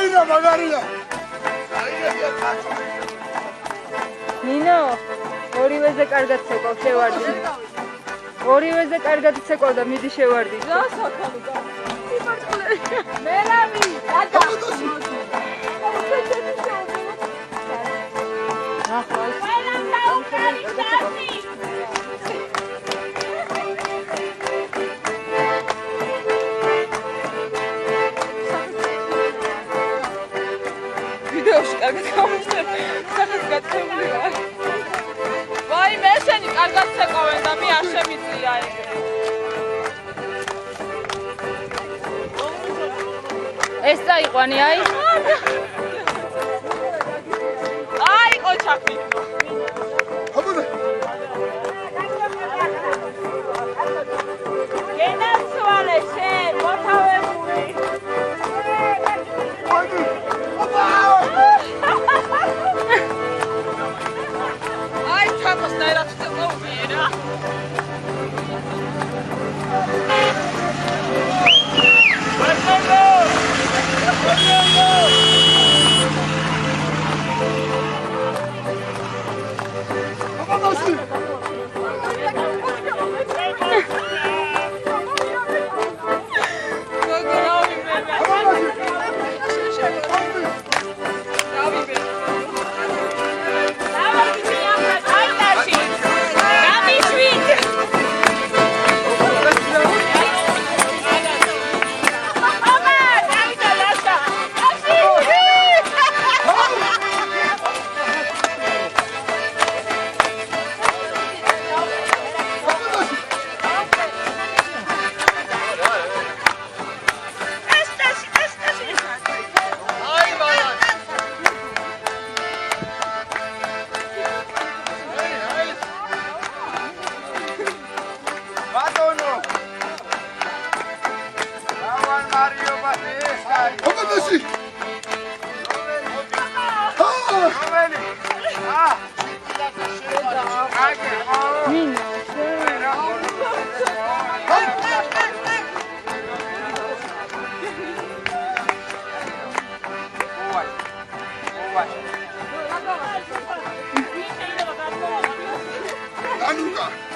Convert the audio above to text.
აირა მაგარია. ნინო, ორივეზე კარგად ცეკვავ, შევარდი. ორივეზე კარგად ცეკვავ და მიდი შევარდი. რა საქონი და? მერაბი, დადა. ვიდეოში კარგად გამოსწრებ, სახეს გაწეული ვარ. ვაი, მე შენი კარგად ცეკვავენ და მე არ შემიძლია ეგრე. ეს წაიყვანი, აი. აი, ყოჩაფი. აბა. გენაცვალე შენ, მოთავებული. აი, ჩამოს ნაირად წაუვიერა. Anuka.